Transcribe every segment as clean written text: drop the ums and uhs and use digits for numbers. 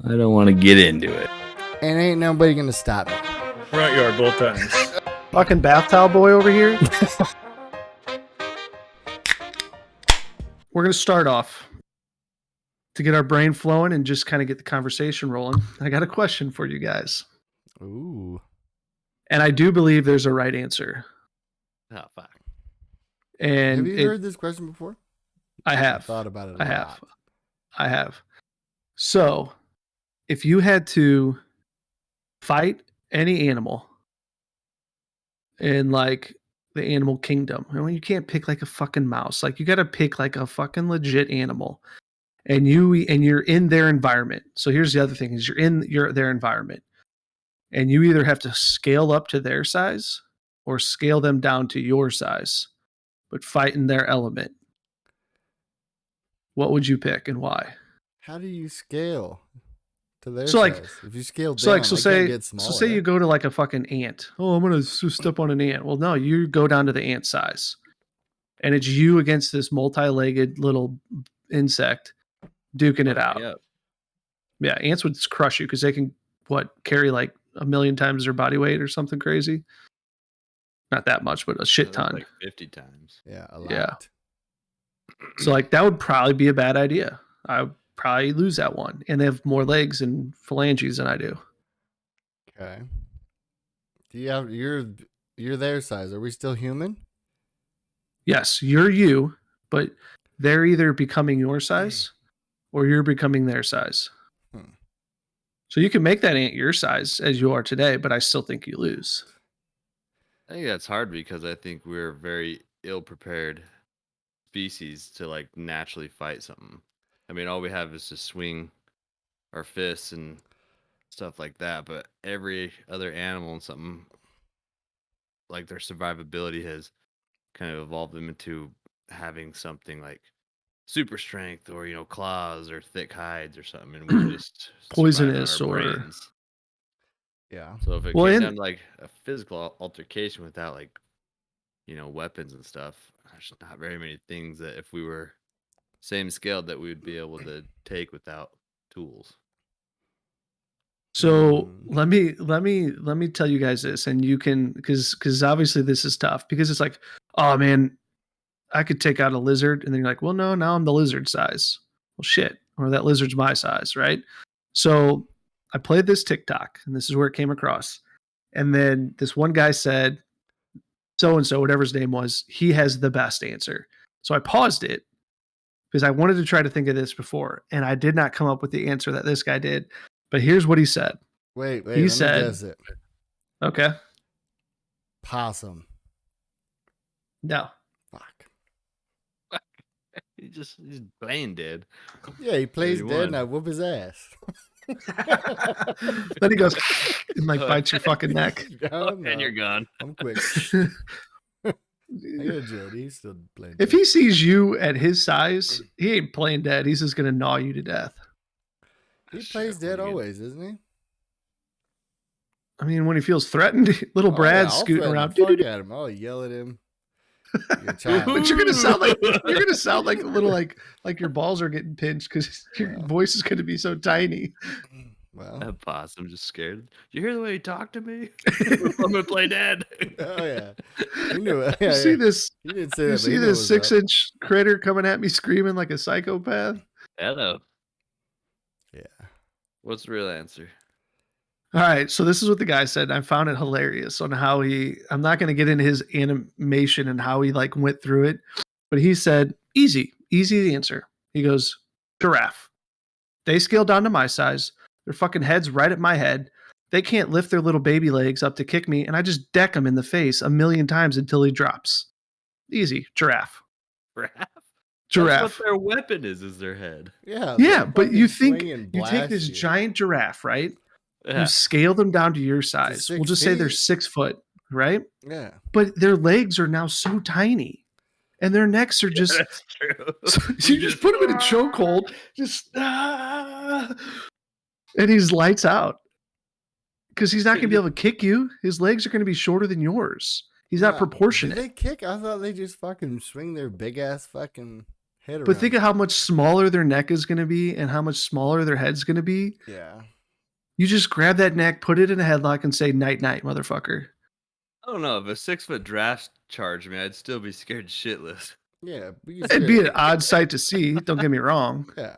I don't want to get into it. And ain't nobody gonna stop me. Front yard both times. Fucking bath towel boy over here. We're going to start off to get our brain flowing and just kind of get the conversation rolling. I got a question for you guys. Ooh. And I do believe there's a right answer. Oh, fuck. And Have you heard this question before? I have. Thought about it. I have. So, if you had to fight any animal in like the animal kingdom, you can't pick like a fucking mouse. Like you got to pick like a fucking legit animal, and you're in their environment. So here's the other thing: is you're in their environment, and you either have to scale up to their size or scale them down to your size, but fight in their element. What would you pick and why? How do you scale to their So, like, size? If you scale down, So like, so say you go to like a fucking ant. Oh, I'm gonna step on an ant. Well, no, you go down to the ant size, and it's you against this multi-legged little insect duking it out. Yep. Yeah, ants would crush you because they can carry like 1,000,000 times their body weight or something crazy. Not that much, but a shit ton. Like 50 times. Yeah, a lot. Yeah. So like that would probably be a bad idea. I would probably lose that one, and they have more legs and phalanges than I do. Okay. Do you have you're their size? Are we still human? Yes, you're you, but they're either becoming your size or you're becoming their size. So you can make that ant your size as you are today, but I still think you lose. I think that's hard because I think we're very ill-prepared species to like naturally fight something. I mean, all we have is to swing our fists and stuff like that, but every other animal and something like their survivability has kind of evolved them into having something like super strength or claws or thick hides or something, and we're just Poisonous surviving on our or brains. Yeah. So if it Well, came and- down to like a physical altercation without like weapons and stuff, there's not very many things that if we were same scale that we would be able to take without tools. So let me tell you guys this, and you can because obviously this is tough because it's like, oh man, I could take out a lizard, and then you're like, well, no, now I'm the lizard size. Well, shit, or that lizard's my size, right? So I played this TikTok, and this is where it came across, and then this one guy said, so and so, whatever his name was, he has the best answer. So I paused it because I wanted to try to think of this before, and I did not come up with the answer that this guy did. But here's what he said. Wait. He said, me guess it. Okay. Possum. No. Fuck. He's playing dead. Yeah, he plays He dead, won. and I whoop his ass. Then he goes and like bites your fucking neck. And you're gone. I'm quick. I got Jody. He's still playing. If he sees you at his size, he ain't playing dead. He's just gonna gnaw you to death. He plays dead always, isn't he? I mean, when he feels threatened, little Brad's I'll scooting threaten around. the fuck at him. I'll yell at him. You're a child. But you're gonna sound like a little like your balls are getting pinched because your voice is gonna be so tiny. Well, That possum just scared. Did you hear the way he talked to me? I'm gonna play dead. oh yeah. You knew it. Yeah, You see this? He didn't say that. You but see he knew this it was up. 6-inch critter coming at me screaming like a psychopath? Hello. Yeah. What's the real answer? All right, so this is what the guy said. And I found it hilarious on how I'm not going to get into his animation and how he like went through it, but he said, easy answer. He goes, giraffe. They scale down to my size. Their fucking head's right at my head. They can't lift their little baby legs up to kick me, and I just deck him in the face 1,000,000 times until he drops. Easy, giraffe. Giraffe. That's what their weapon is their head. Yeah. Yeah, they'll but you fucking think swing and you take blast this you. giant giraffe, right? Yeah. You scale them down to your size. 6 We'll just say they're feet. 6 foot, right? Yeah. But their legs are now so tiny, and their necks are just. That's true. So you just put him in a chokehold, and he's lights out because he's not going to be able to kick you. His legs are going to be shorter than yours. He's not Yeah. proportionate. Did they kick? I thought they just fucking swing their big ass fucking head around. But think of how much smaller their neck is going to be and how much smaller their head's going to be. Yeah. You just grab that neck, put it in a headlock, and say night night, motherfucker. I don't know. If a 6-foot draft charged me, I'd still be scared shitless. Yeah. It'd be an odd sight to see. Don't get me wrong. Yeah.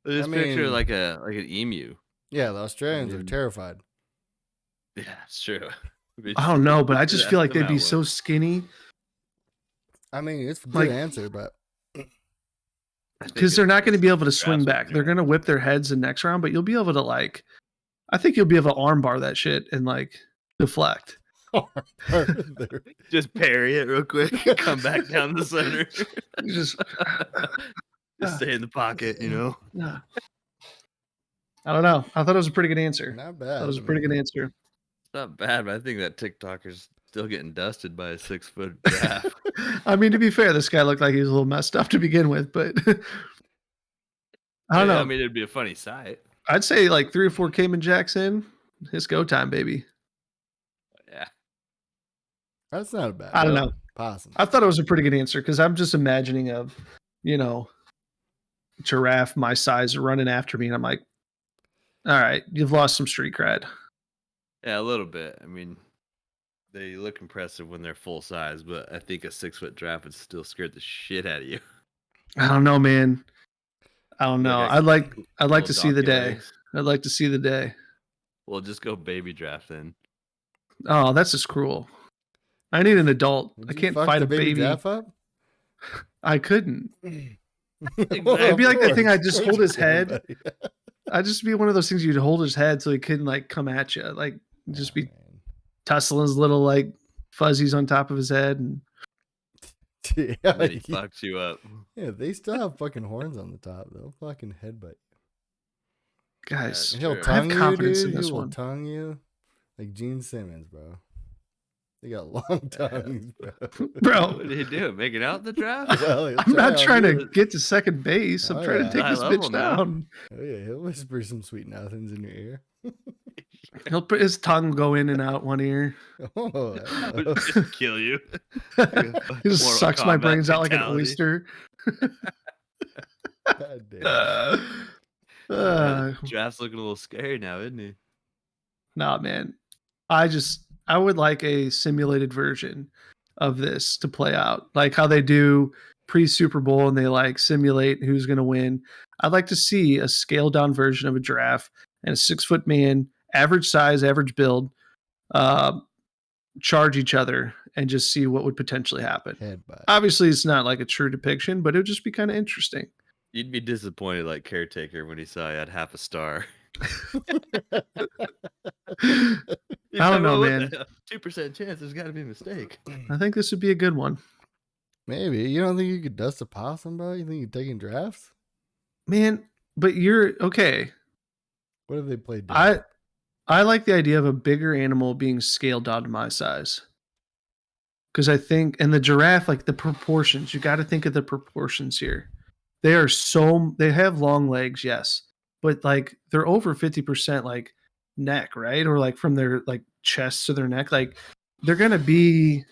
Just picture like an emu. Yeah, the Australians are terrified. Yeah, it's true. I don't know, but I just feel like they'd be so skinny. I mean, it's a good answer, but because they're not going to be able to swing back. They're going to whip their heads and necks around, but you'll be able to I think you'll be able to arm bar that shit and deflect. Just parry it real quick, come back down the center. just stay in the pocket, you know. I don't know. I thought it was a pretty good answer. Not bad. That was a pretty good answer. It's not bad, but I think that TikToker's still getting dusted by a 6-foot giraffe. I mean, to be fair, this guy looked like he was a little messed up to begin with, but I don't know. I mean, it'd be a funny sight. I'd say 3 or 4 Cayman Jacks in. It's go time, baby. Yeah. That's not bad. I don't know. Possum. I thought it was a pretty good answer because I'm just imagining giraffe my size running after me, and I'm like, all right, you've lost some street cred. Yeah, a little bit. I mean, they look impressive when they're full size, but I think a 6-foot giraffe would still scare the shit out of you. I don't know, man. I don't know. I'd like to see the day. Legs. I'd like to see the day. Well, just go baby draft then. Oh, that's just cruel. I need an adult. I can't fight a baby. Giraffe up? I couldn't. Exactly. It'd be like that thing. I just hold his head. I'd just be one of those things you'd hold his head so he couldn't come at you. Just be tussling his little fuzzies on top of his head, and he fucks you up. Yeah, they still have fucking horns on the top. They'll fucking headbutt. Guys, he'll I have tongue confidence you, in dude. this He will one. tongue you like Gene Simmons, bro. They got long tongues, Bro. What did he do? Making out the draft? Well, I'm not trying to get to second base. I'm trying to take High this level bitch now. down. Oh yeah, he'll whisper some sweet nothings in your ear. He'll put his tongue go in and out one ear. Oh, Would just kill you. He just sucks my brains out like an oyster. God damn. Draft's looking a little scary now, isn't he? Nah, man. I would like a simulated version of this to play out, like how they do pre-Super Bowl and they simulate who's going to win. I'd like to see a scaled down version of a giraffe and a 6-foot man, average size, average build, charge each other and just see what would potentially happen. Headbutt. Obviously, it's not like a true depiction, but it would just be kind of interesting. You'd be disappointed like Caretaker when he saw you had half a star. I don't know, man. 2% chance. There's got to be a mistake. I think this would be a good one. Maybe. You don't think you could dust a possum, bro? You think you're taking drafts? Man, but you're okay. What if they played dead? I like the idea of a bigger animal being scaled down to my size. Because I think, and the giraffe, the proportions, you got to think of the proportions here. They have long legs, yes, but they're over 50% neck, right? Or from their chest to their neck. They're going to be,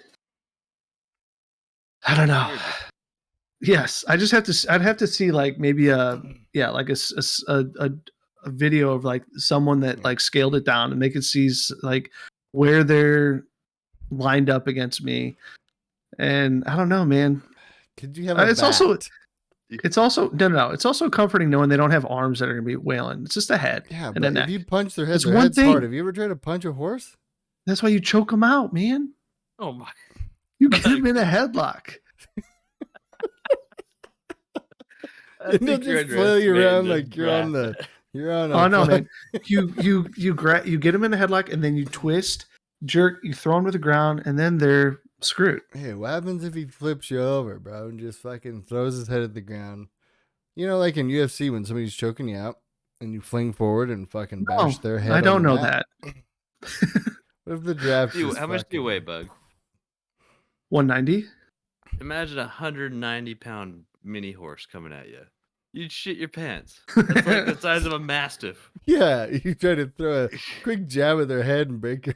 I don't know. Yes, I'd have to see maybe a video of someone that scaled it down and they could see where they're lined up against me. And I don't know, man. Could you have a it's bat? also no. It's also comforting knowing they don't have arms that are gonna be wailing. It's just a head and a neck. If you punch their head, It's their one head's thing. hard. Have you ever tried to punch a horse? That's why you choke them out, man. Oh my! You get them in a headlock. And they'll just flail you around like you're on a. Oh no, man! You get them in a headlock and then you twist, jerk, you throw them to the ground, and then they're screwed. Hey, what happens if he flips you over, bro, and just fucking throws his head at the ground? You know, like in UFC when somebody's choking you out and you fling forward and fucking bash their head. I don't know that. What if the draft? How much do you weigh, Bug? 190. Imagine a 190-pound mini horse coming at you. You'd shit your pants. That's like the size of a mastiff. Yeah, you try to throw a quick jab at their head and break your.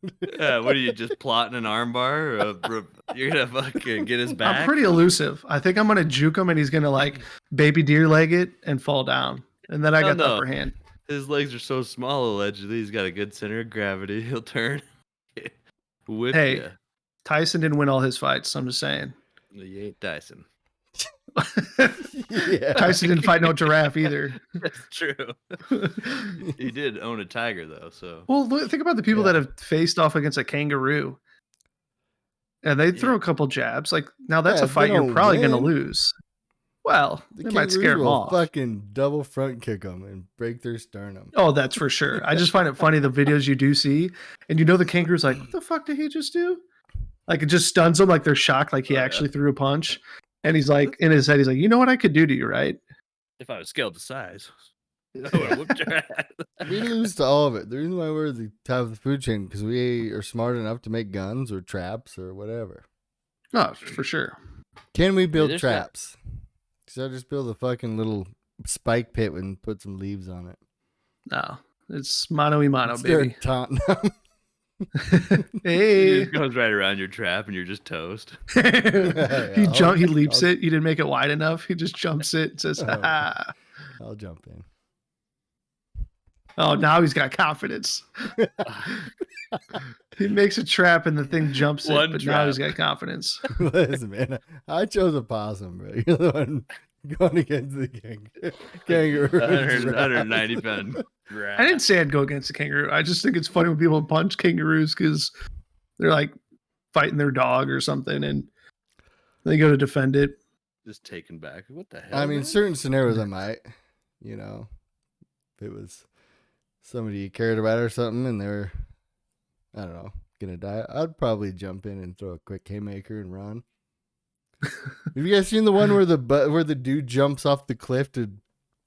What are you just plotting an armbar? You're gonna fucking get his back? I'm pretty elusive. I think I'm gonna juke him, and he's gonna like baby deer leg it and fall down, and then I Oh got the no, upper hand. his legs are so small. Allegedly, he's got a good center of gravity. He'll turn, whip Hey, you. Tyson didn't win all his fights. I'm just saying. You ain't Dyson. Yeah. Tyson didn't fight no giraffe either. That's true. He did own a tiger though, so Well, think about the people that have faced off against a kangaroo, and they throw a couple jabs. Like now, that's Yeah, a if they fight you're don't probably going to win, lose. Well, the they might kangaroos scare them will off. fucking double front kick them and break their sternum. Oh, that's for sure. I just find it funny the videos you do see, and you know the kangaroo's like, "What the fuck did he just do?" Like it just stuns them, like they're shocked, like he actually threw a punch, and he's like, in his head, he's like, "You know what I could do to you, right?" if I was scaled to size, I would have whooped your ass. We lose to all of it. The reason why we're the top of the food chain because we are smart enough to make guns or traps or whatever. Oh, for sure. Can we build there's traps? Because I just build a fucking little spike pit and put some leaves on it. No, it's mano y mano, Start baby. taunting them. Hey, It goes right around your trap and you're just toast. he leaps it. You didn't make it wide enough. He just jumps it and says, "Ah." I'll jump in. Oh, now he's got confidence. He makes a trap and the thing jumps it, One but now he's trap. got confidence. Listen, man, I chose a possum, bro. You're the one going against the kangaroo. 190 pound. I didn't say I'd go against a kangaroo. I just think it's funny when people punch kangaroos because they're like fighting their dog or something and they go to defend it. Just taken back. What the hell? I mean, man? certain scenarios I might, you know, if it was somebody you cared about or something and they're, I don't know, gonna die, I'd probably jump in and throw a quick haymaker and run. Have you guys seen the one where the dude jumps off the cliff to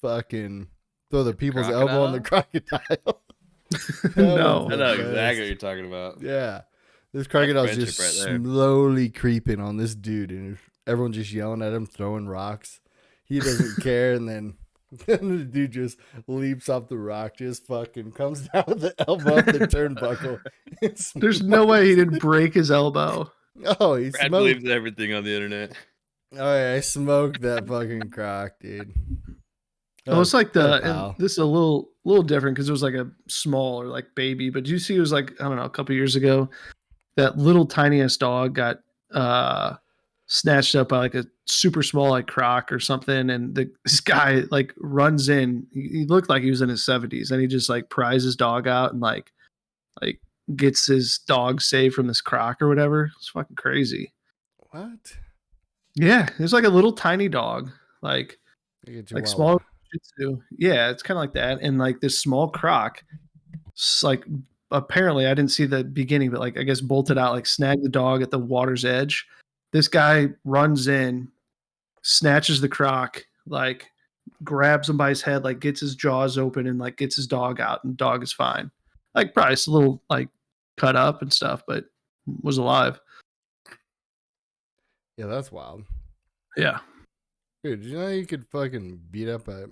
fucking throw the people's elbow on the crocodile? No. I know exactly what you're talking about. Yeah. This crocodile's friendship just right there. slowly creeping on this dude, and everyone's just yelling at him, throwing rocks. He doesn't care, and then the dude just leaps off the rock, just fucking comes down with the elbow off the turnbuckle. There's no way he didn't break his elbow. Oh, he Brad smoked. believes everything on the internet. Oh, yeah, I smoked that fucking croc, dude. Oh, it's like pal. this is a little different because it was like a small or like baby. But you see, it was like I don't know, a couple years ago, that little tiniest dog got snatched up by like a super small like croc or something, and this guy like runs in. He looked like he was in his 70s, and he just like pries his dog out and like gets his dog saved from this croc or whatever. It's fucking crazy. What? Yeah, it's like a little tiny dog, like small Shih Tzu. Yeah, it's kind of like that, and like this small croc, like apparently I didn't see the beginning, but like I guess bolted out, like snagged the dog at the water's edge. This guy runs in, snatches the croc, like grabs him by his head, like gets his jaws open and like gets his dog out, and the dog is fine. Like probably just a little like cut up and stuff, but was alive. Yeah, that's wild. Yeah. Dude, did you know you could fucking beat up a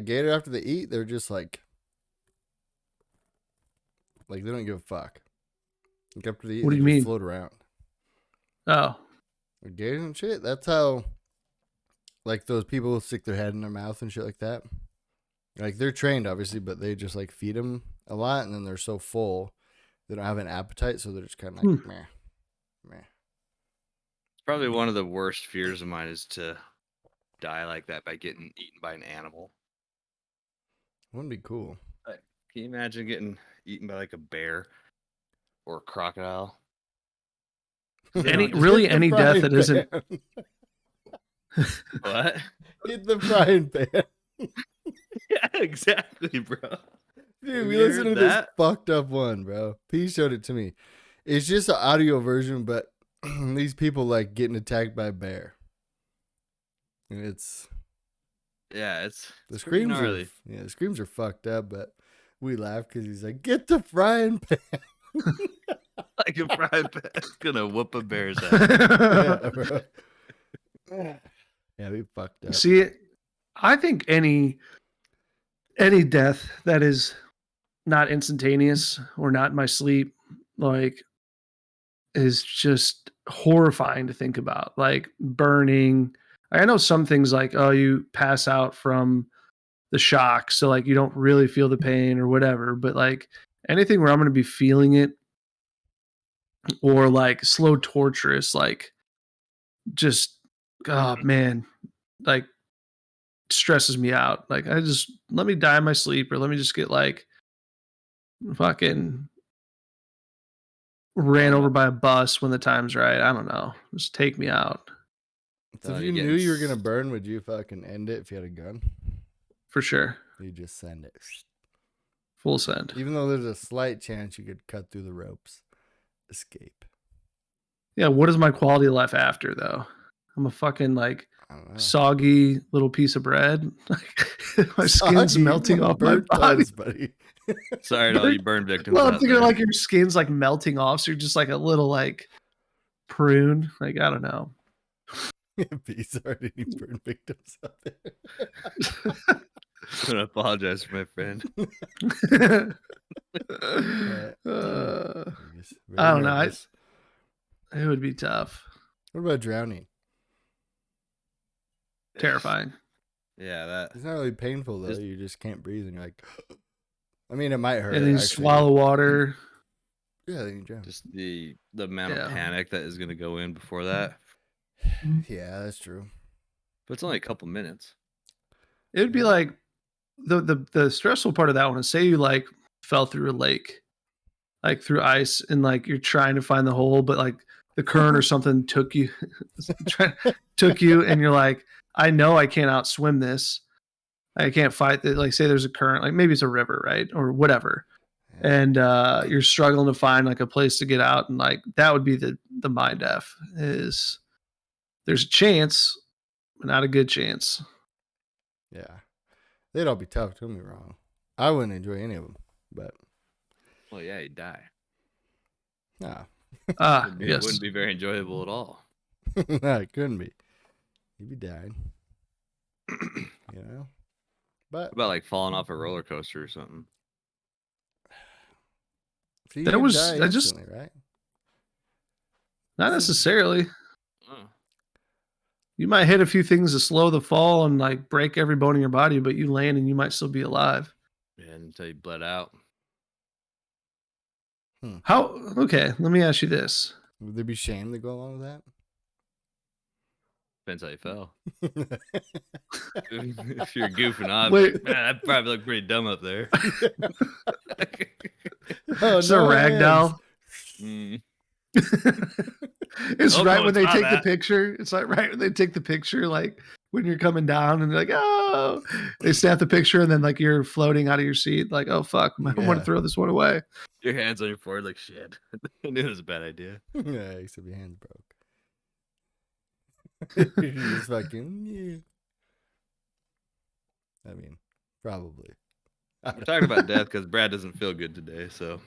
gator after they eat? They're just like they don't give a fuck. Like after they eat, What do they you just mean? float around. Oh. Or gators and shit. That's how, like, those people stick their head in their mouth and shit like that. Like, they're trained, obviously, but they just, like, feed them a lot, and then they're so full, they don't have an appetite, so they're just kind of like, meh, meh. Probably one of the worst fears of mine is to die like that by getting eaten by an animal. Wouldn't be cool. Can you imagine getting eaten by like a bear or a crocodile? Any death that isn't. What? Get the frying pan. Yeah, exactly, bro. Dude, we listened to this fucked up one, bro. P showed it to me. It's just an audio version, but these people like getting attacked by a bear. And it's the screams gnarly. the screams are fucked up, but we laugh because he's like, get the frying pan. Like a frying pan's gonna whoop a bear's ass. Yeah, bro. Yeah, we fucked up. See, I think any death that is not instantaneous or not in my sleep, like is just horrifying to think about. Like burning. I know some things like, oh, you pass out from the shock, so like you don't really feel the pain or whatever, but like anything where I'm going to be feeling it or like slow torturous, like just oh man, like stresses me out. Like I just let me die in my sleep or let me just get like fucking ran Telling over you, by a bus when the time's right. I don't know. Just take me out So if telling you you knew getting you were gonna burn, would you fucking end it if you had a gun? for sure. You just send it. Full send. Even though there's a slight chance you could cut through the ropes, escape. Yeah, what is my quality of life after though? I'm a fucking like I don't know. soggy little piece of bread. Like my skin's Soggy, melting off my burnt body. toast, buddy. sorry to all you burn victims Well, I'm out thinking there. like your skin's like melting off, so you're just like a little like prune. Like I don't know. Peace art, any burn victims out there. I'm gonna apologize for my friend. You're just I very don't know. nervous. It would be tough, What about drowning? terrifying. Yeah, that It's not really painful though. Just- You just can't breathe, and you're like, I mean, it might hurt. And then you actually. swallow water. Yeah, then you drown. just the amount Yeah. of panic that is gonna go in before that. Yeah, that's true. But it's only a couple minutes. It would be Yeah. like the stressful part of that one is say you like fell through a lake, like through ice, and like you're trying to find the hole, but like the current or something took you, and you're like, I know I can't outswim this. I can't fight that. Like, say there's a current, like maybe it's a river, right, or whatever, Yeah. and you're struggling to find like a place to get out, and like that would be the mind f is there's a chance, but not a good chance. Yeah. They'd all be tough, don't get me wrong. I wouldn't enjoy any of them, but Well, yeah, you die. nah. It Yes. wouldn't be very enjoyable at all. No, it couldn't be. You'd be dying. You know? But What about like falling off a roller coaster or something? so you That could was- die I just- instantly, right? Not necessarily. Oh, You might hit a few things to slow the fall and like break every bone in your body, but you land and you might still be alive. yeah, until you bled out. How? Okay, let me ask you this. Would there be shame to go along with Depends how you fell. that? If you're goofing off, Wait. like, man, that probably looked pretty dumb up there. Oh, It's a rag hands. doll. Mm. It's Oh, right no, when it's they not take the that. picture. It's like right when they take the picture, like when you're coming down and they're like, oh, they snap the picture and then like you're floating out of your seat, like, oh fuck, I want Yeah. to throw this one away. Your hands on your forehead, like shit. I knew it was a bad idea. Yeah, except your hands broke. You're just fucking, yeah. I mean, probably. We're talking about death because Brad doesn't feel good today. So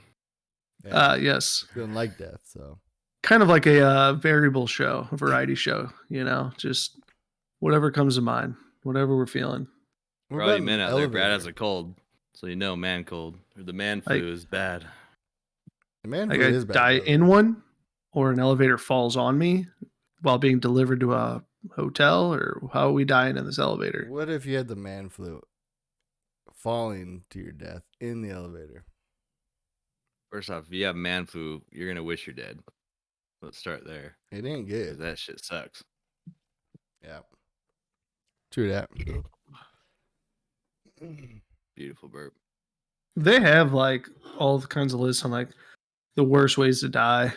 Yeah, Yes, feeling like death, so. kind of like a variable show, a variety show. You know, just whatever comes to mind, whatever we're feeling. What for all you about men an out there, Brad has elevator? a cold. So you know man cold. Or the man Like- flu is bad. The man Like flu I is bad. die though. in one, or an elevator falls on me while being delivered to a hotel, or how are we dying in this elevator? What if you had the man flu falling to your death in the elevator? First off, if you have man flu, you're gonna wish you're dead. Let's start there. It ain't 'Cause good. that shit sucks. Yeah. True that. Beautiful burp. They have like all kinds of lists on like the worst ways to die.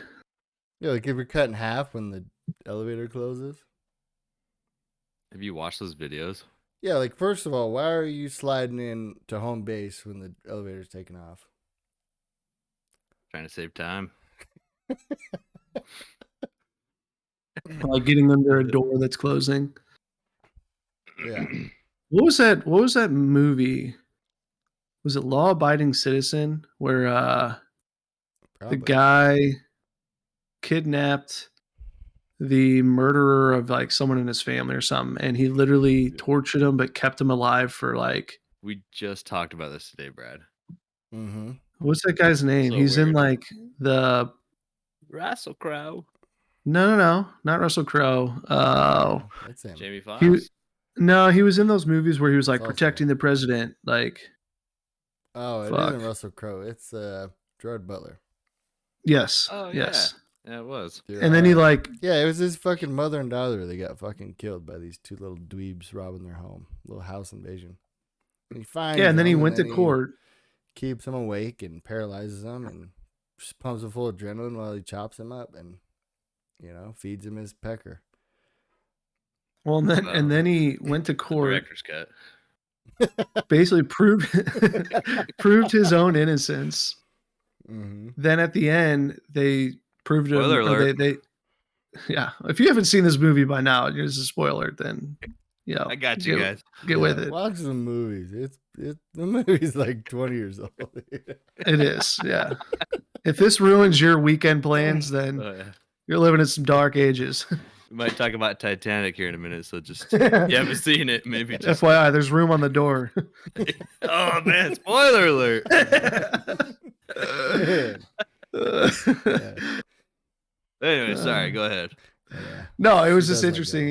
Yeah, like if you're cut in half when the elevator closes. Have you watched those videos? Yeah, like first of all, why are you sliding in to home base when the elevator's taking off? Trying to save time. Like getting under a door that's closing. Yeah. What was that? What was that movie? Was it Law Abiding Citizen where the Probably. guy kidnapped the murderer of like someone in his family or something, and he literally tortured him but kept him alive for like We just talked about this today, Brad. Mm-hmm. what's that guy's name? So He's in weird. like The Russell Crowe. no, not Russell Crowe. That's him. Jamie He Foxx. no, he was in those movies where he was like It's also protecting the president. Like, Oh, it fuck. isn't Russell Crowe. It's Gerard Butler. yes, Oh yes. yeah, it was. Dude, And then he like, yeah, it was his fucking mother and daughter. They got fucking killed by these two little dweebs robbing their home, little house invasion. And he finds yeah, and then he them, went to court. keeps them awake and paralyzes them, and just pumps them full of adrenaline while he chops them up, and feeds him his pecker. Well, and then he went to court. Director's cut. Basically proved his own innocence. Mm-hmm. Then at the end, they proved him. Spoiler alert. They yeah. If you haven't seen this movie by now, here's a spoiler. Then I got you guys. Get with it. Watch the movies. The movie's like 20 years old. It is, yeah. If this ruins your weekend plans, then Oh, yeah. you're living in some dark ages. We might talk about Titanic here in a minute, so just if you haven't seen it, maybe just. FYI, there's room on the door. Oh man, spoiler alert! Anyway, sorry. Go ahead. Yeah. No, it was He just does interesting.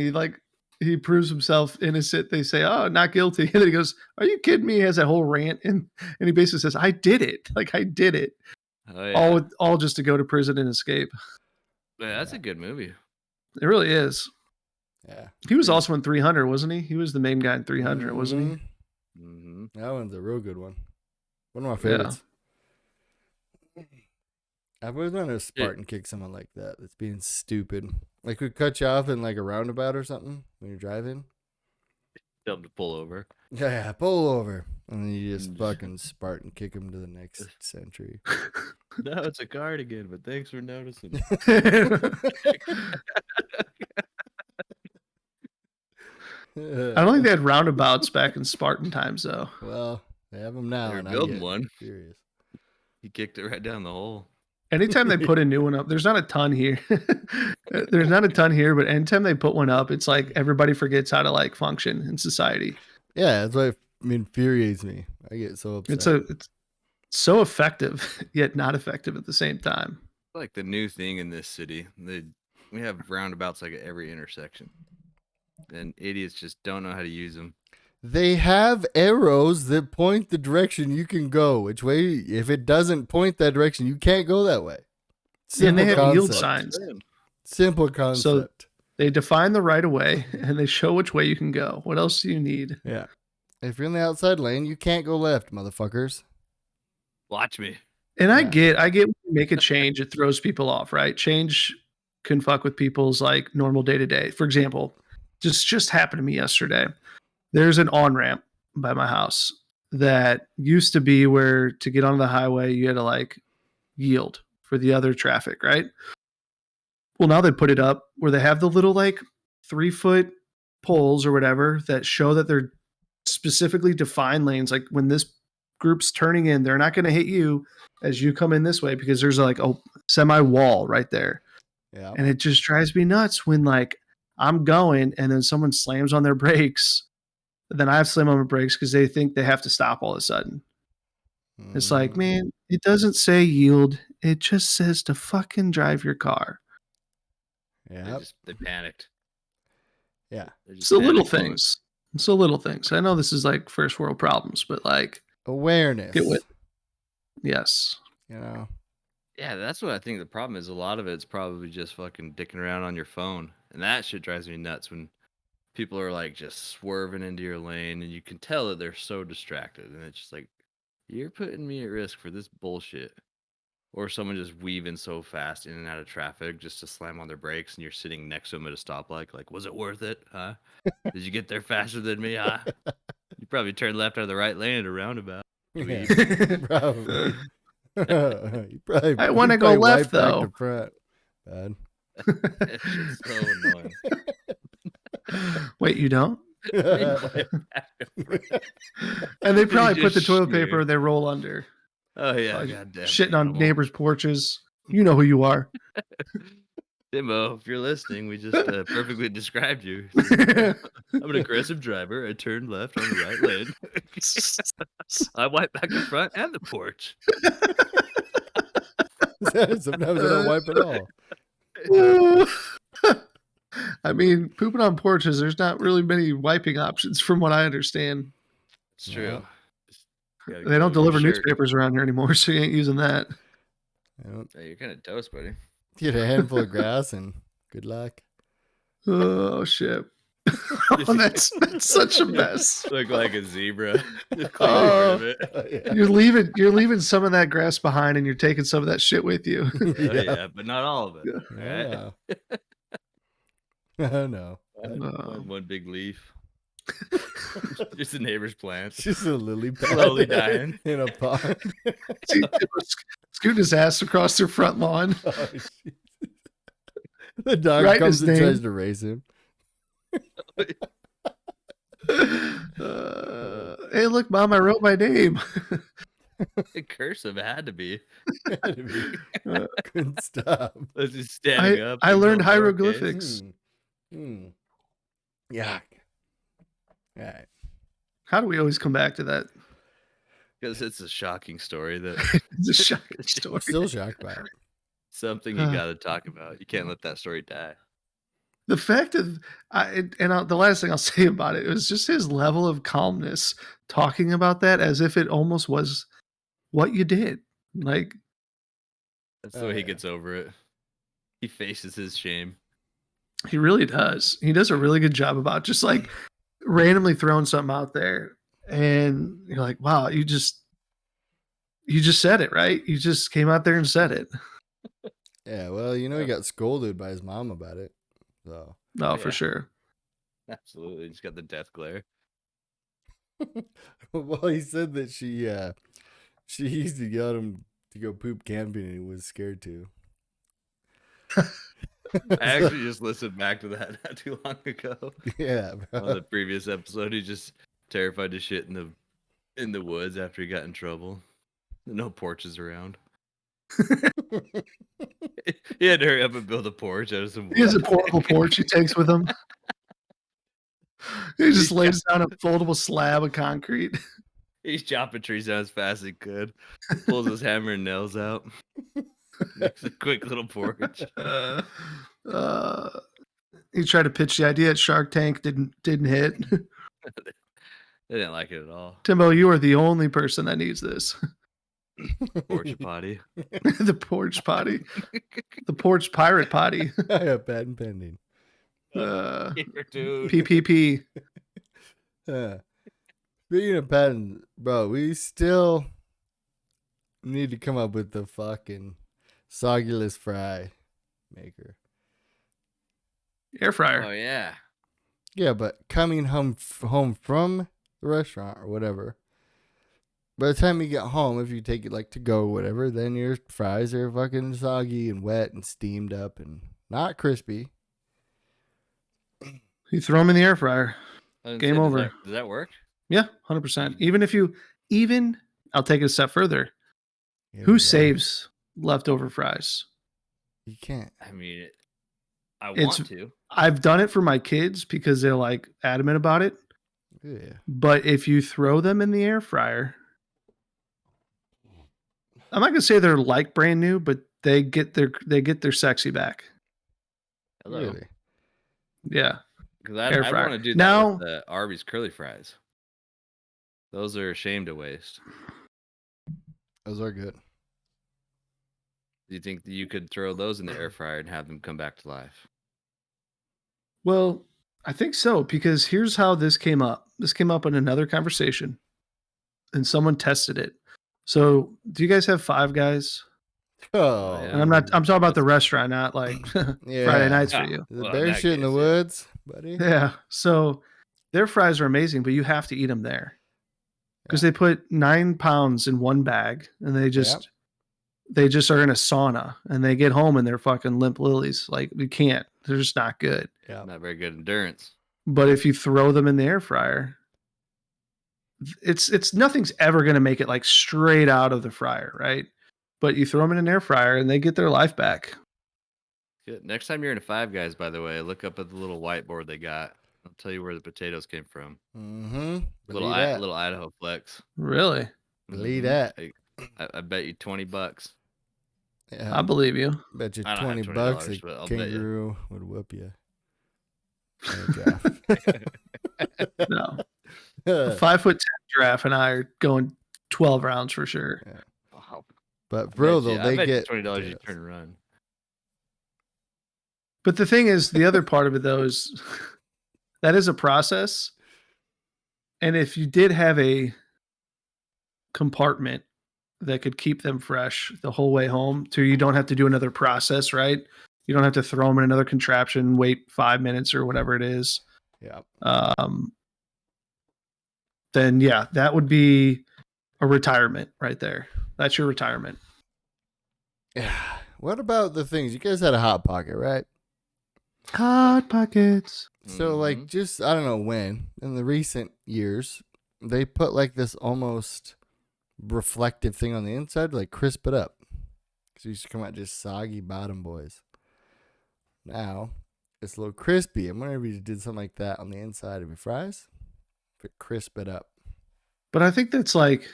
He proves himself innocent. They say, "Oh, not guilty," and then he goes, "Are you kidding me?" He has that whole rant, and he basically says, "I did it. Like I did it." Oh yeah. All just to go to prison and escape. Yeah, that's a good movie. It really is. Yeah. He was also in 300, wasn't he? He was the main guy in 300, wasn't he? Mm-hmm. That one's a real good one. One of my favorites. I've always wanted to Spartan kick someone like that. That's being stupid. Like we cut you off in like a roundabout or something when you're driving. Tell him to pull over. Yeah, pull over. And then you just fucking Spartan kick him to the next century. No, it's a cardigan, but thanks for noticing. I don't think they had roundabouts back in Spartan times, though. Well, they have them now. They're and building I get one. furious. He kicked it right down the hole. Anytime they put a new one up, there's not a ton here. There's not a ton here, but anytime they put one up, it's like everybody forgets how to like function in society. Yeah, that's what infuriates me. I get so upset. It's so effective, yet not effective at the same time. Like the new thing in this city. We have roundabouts like at every intersection. And idiots just don't know how to use them. They have arrows that point the direction you can go. Which way? If it doesn't point that direction, you can't go that way. And they have concept. yield signs. Simple concept. They define the right of way and they show which way you can go. What else do you need? Yeah. If you're in the outside lane, you can't go left, motherfuckers. Watch me. And I get when you make a change, it throws people off, right? Change can fuck with people's like normal day to day. For example, just happened to me yesterday. There's an on-ramp by my house that used to be where to get onto the highway, you had to like yield for the other traffic, right? Well, now they put it up where they have the little like 3-foot poles or whatever that show that they're specifically defined lanes. Like when this group's turning in, they're not going to hit you as you come in this way because there's like a semi wall right there. Yeah. And it just drives me nuts when like I'm going and then someone slams on their brakes. Then I have to slam on my brakes because they think they have to stop all of a sudden. It's like, man, it doesn't say yield. It just says to fucking drive your car. Yeah. They panicked. Yeah. It's the little things. It's the little things. I know this is like first world problems, but like awareness. Get with it. Yes. Yeah, that's what I think the problem is. A lot of it's probably just fucking dicking around on your phone. And that shit drives me nuts when people are like just swerving into your lane and you can tell that they're so distracted. And it's just like, you're putting me at risk for this bullshit. Or someone just weaving so fast in and out of traffic just to slam on their brakes and you're sitting next to them at a stoplight. Like, was it worth it? Huh? Did you get there faster than me? Huh? You probably turned left out of the right lane at a roundabout. Yeah, probably. You probably. I want to go left though. Back to front. Bad. That shit's so annoying. Wait, you don't? And And they probably put the toilet paper they roll under. Oh yeah, Like, goddamn. shitting on neighbors' porches. You know who you are. Timbo, if you're listening, we just perfectly described you. I'm an aggressive driver. I turned left on the right lane. I wiped back the front and the porch. Sometimes I don't wipe at all. I mean, pooping on porches, there's not really many wiping options from what I understand. It's true. No. Just gotta They go don't with your deliver shirt. newspapers around here anymore, so you ain't using that. Hey, you're kind of toast, buddy. Get a handful of grass and good luck. Oh shit. Oh, that's such a mess. Look like a zebra. Just clean Oh, part of it. Oh, yeah. you're leaving some of that grass behind and you're taking some of that shit with you. Oh, yeah, but not all of it. Oh, All right? no. Oh, no. One big leaf. Just the neighbor's plants. Just a lily pad Slowly dying. in a pond. See, scooting his ass across their front lawn. Oh, shit. The dog Write comes his and tries name. to raise him. Hey, look, Mom, I wrote my name. Cursive had to be. Had to be. Couldn't stop. Let's just standing up. I it's learned all lowercase. hieroglyphics. Yuck. All right. How do we always come back to that? Because it's a shocking story that It's a shocking I'm story. still shocked by it. something you got to talk about. You can't let that story die. The fact of, the last thing I'll say about it was just his level of calmness talking about that as if it almost was what you did. Like, That's the way he gets over it. He faces his shame. he really does. He does a really good job about just like randomly throwing something out there. And you're like, wow, you just said it, right? You just came out there and said it. Yeah, well, he got scolded by his mom about it. So No, for Yeah. sure. Absolutely. He's got the death glare. well, he said that she used to yell at him to go poop camping and he was scared to. I actually just listened back to that not too long ago. Yeah, On bro. the previous episode, he's just terrified to shit in the woods after he got in trouble. No porches around. He had to hurry up and build a porch out of some wood. He has a portable porch he takes with him. He just lays down a foldable slab of concrete. He's chopping trees down as fast as he could. Pulls his hammer and nails out. Makes a quick little porch. He tried to pitch the idea at Shark Tank, didn't hit. They didn't like it at all. Timbo, you are the only person that needs this. Porch potty. The porch potty. The porch pirate potty. I have patent pending. Dude. PPP. Speaking of patent, bro, we still need to come up with the fucking soggyless fry maker. Air fryer. Oh yeah. Yeah, but coming home from the restaurant or whatever, by the time you get home, if you take it like to go or whatever, then your fries are fucking soggy and wet and steamed up and not crispy. You throw them in the air fryer. I was gonna Game say, over. Does that work? Yeah, 100%. Even I'll take it a step further. Here Who we go. saves leftover fries? You can't. I mean, I It's- want to. I've done it for my kids because they're like adamant about it. Yeah. But if you throw them in the air fryer, I'm not gonna say they're like brand new, but they get their sexy back. Hello. Really? Yeah. Because Air I fryer. want to do that Now- with the Arby's curly fries. Those are a shame to waste. Those are good. Do you think that you could throw those in the air fryer and have them come back to life? Well, I think so, because here's how this came up. This came up in another conversation, and someone tested it. So, do you guys have Five Guys? Oh, yeah. And I'm talking about the restaurant, not like Yeah. Friday nights for Ah. you. The Well, bear in that shit in the case, yeah. woods, buddy. Yeah. So, their fries are amazing, but you have to eat them there because they put 9 pounds in one bag, and they just are in a sauna, and they get home and they're fucking limp lilies. Like, we can't. They're just not good. Yeah. Not very good endurance. But if you throw them in the air fryer, it's nothing's ever going to make it like straight out of the fryer, right? But you throw them in an air fryer and they get their life back. Good. Next time you're in a Five Guys, by the way, look up at the little whiteboard they got. I'll tell you where the potatoes came from. Mm-hmm. Little Idaho flex. Really? Believe Mhm. that. I bet you $20. Yeah, I believe you. bet you I don't have $20 $20, a but I'll bet you. kangaroo would whoop you. Giraffe. No, a 5'10" giraffe and I are going 12 rounds for sure. Yeah. Wow. But for real though, I they bet you get $20 you potatoes. turn and run. But the thing is, the other part of it though is that is a process. And if you did have a compartment that could keep them fresh the whole way home, so you don't have to do another process, right? You don't have to throw them in another contraption, wait 5 minutes or whatever it is. Yeah. Then yeah, that would be a retirement right there. That's your retirement. Yeah. What about the things? You guys had a Hot Pocket, right? Hot Pockets. So like just I don't know when in the recent years they put like this almost reflective thing on the inside to like crisp it up. Cause it used to come out just soggy bottom boys. Now it's a little crispy. I'm wondering if you did something like that on the inside of your fries. If it crisp it up. But I think that's like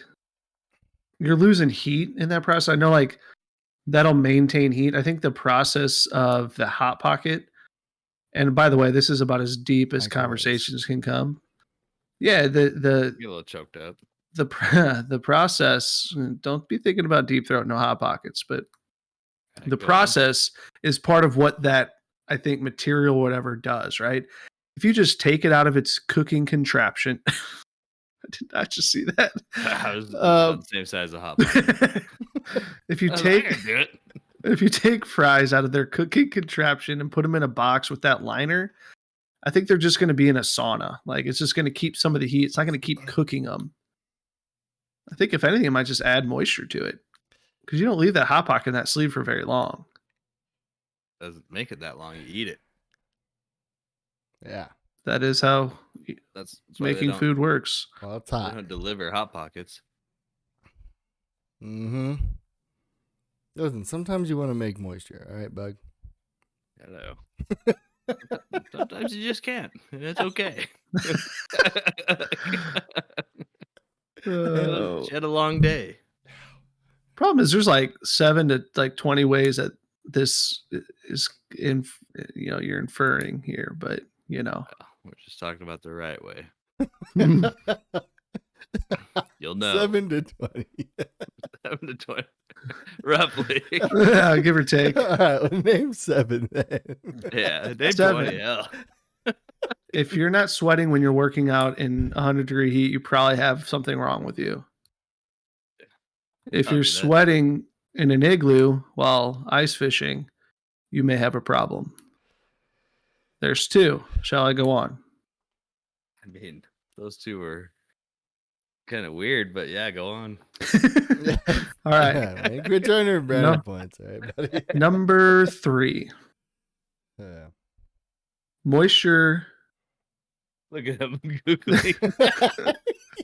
you're losing heat in that process. I know like that'll maintain heat. I think the process of the Hot Pocket, and by the way, this is about as deep as Microwaves. conversations can come. Yeah, Get a little choked up. the process. Don't be thinking about deep throat, no Hot Pockets, but Okay, the go on. process is part of what that I think material whatever does, right? If you just take it out of its cooking contraption, I did not just see that. I was about the same size as a hot pocket. if you I take can do it. if you take fries out of their cooking contraption and put them in a box with that liner, I think they're just going to be in a sauna. Like it's just going to keep some of the heat. It's not going to keep cooking them. I think if anything, it might just add moisture to it because you don't leave that Hot Pocket in that sleeve for very long. Doesn't make it that long. You eat it. Yeah. That is how That's why making food works. Well, it's They hot. don't deliver hot pockets. Mm-hmm. Listen, sometimes you want to make moisture, all right, Bug? Hello. Sometimes you just can't, and it's okay. She had a long day. Problem is, there's like 7 to like 20 ways that this is in. You're inferring here, but We're just talking about the right way. You'll know. 7 to 20. 7 to 20. Roughly. Yeah, give or take. All right, well, name 7 then. Yeah, name 7. 20. Hell. If you're not sweating when you're working out in 100-degree heat, you probably have something wrong with you. If Copy you're that. sweating in an igloo while ice fishing, you may have a problem. There's 2. Shall I go on? I mean, those 2 were kind of weird, but yeah, go on. All right. Make return your brownie points, all right, buddy? Number 3. Yeah. Moisture. Look at him Googling.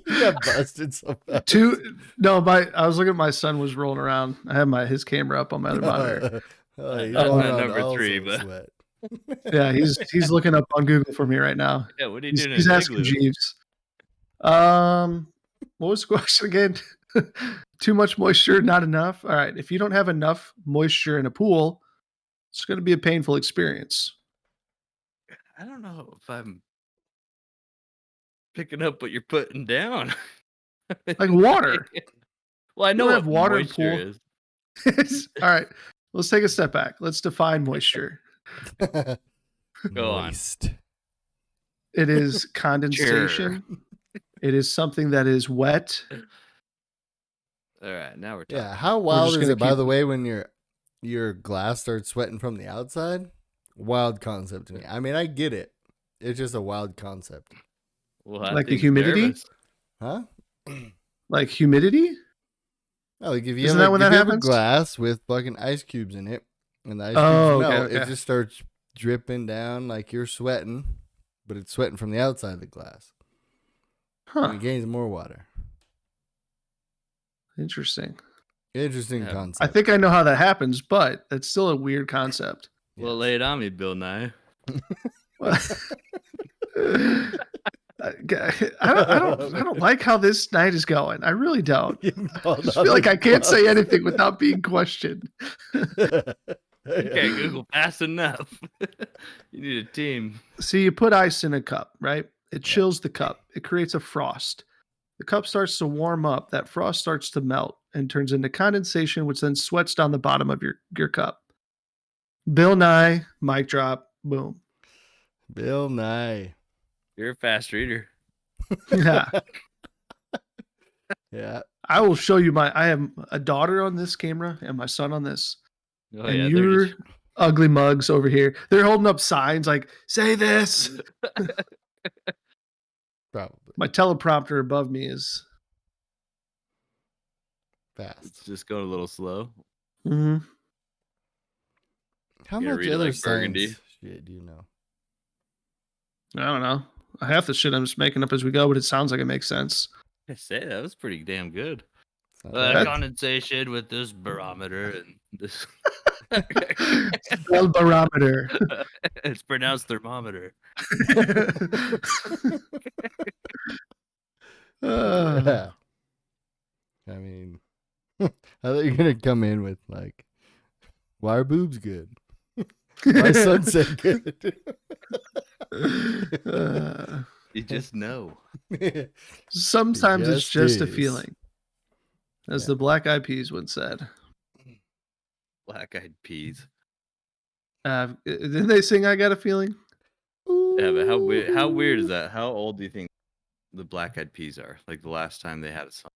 You got busted so fast. 2. No, I was looking at my son was rolling around. I had his camera up on my other monitor. He's That's going not on number also 3, but sweat. Yeah, he's looking up on Google for me right now. yeah, what are you He's, doing? he's in an asking igloo? Jeeves. What was the question again? Too much moisture, not enough. All right. If you don't have enough moisture in a pool, it's going to be a painful experience. I don't know if I'm picking up what you're putting down. Like water. Well, I know don't what have water in moisture pool. is. All right. Let's take a step back. Let's define moisture. Go on. Moist. It is condensation. It is something that is wet. All right, now we're talking. Yeah, how just wild is gonna it, by keep- the way, when your glass starts sweating from the outside? Wild concept to me. I mean, I get it. It's just a wild concept. Well, Like the humidity? nervous. Huh? Like humidity? Oh, like if you Isn't have, that when if that you have a happens? glass with fucking ice cubes in it, and the ice Oh, cubes okay, melt, it okay. just starts dripping down like you're sweating, but it's sweating from the outside of the glass. And Huh. it gains more water. Interesting. Interesting Yeah. concept. I think I know how that happens, but that's still a weird concept. Well, lay it on me, Bill Nye. I don't like how this night is going. I really don't. Getting I called just on feel like the I can't say bluffs. anything without being questioned. You can't Google fast enough. You need a team. See, you put ice in a cup, right? It chills the cup. It creates a frost. The cup starts to warm up. That frost starts to melt and turns into condensation, which then sweats down the bottom of your cup. Bill Nye, mic drop, boom. Bill Nye. You're a fast reader. Yeah. Yeah. I will show you I have a daughter on this camera and my son on this. Oh and yeah, you're they're ugly mugs over here. They're holding up signs like, say this. just Probably My teleprompter above me is fast. it's just going a little slow. mhm. How You gotta much read it other like Burgundy. science shit do you know? I don't know. Half the shit I'm just making up as we go, but it sounds like it makes sense. I say that was pretty damn good. It's not bad. That- Condensation with this barometer and this. Bell barometer. It's pronounced thermometer. Yeah. I mean, I thought you were gonna come in with like, why are boobs good? Why is sunset good? You just know. Sometimes it's just a is. feeling, as Yeah. the Black Eyed Peas once said. Black eyed peas. Didn't they sing "I Got a Feeling"? Yeah, but how weird is that? How old do you think the Black Eyed Peas are? Like the last time they had a song.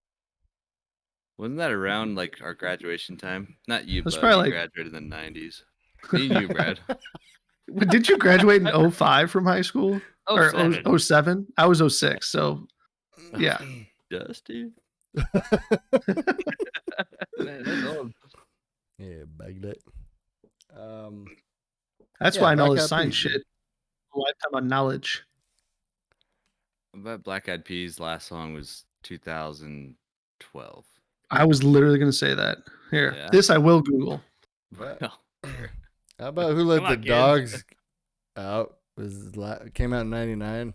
Wasn't that around like our graduation time? Not you, That's but probably you like- graduated in the 90s. Me and you, Brad. Did you graduate in 05 from high school? Or 07. 07? I was 06, so yeah. Dusty. Man, that's old. Yeah, bagged it. That's Yeah, why I know Black this Eyed science Peas, shit. A lifetime of knowledge. But Black Eyed Peas' last song was 2012. I was literally going to say that. Here, Yeah. this I will Google. Well, how about Who Let Come the on, kids. Dogs Out? Came out in '99.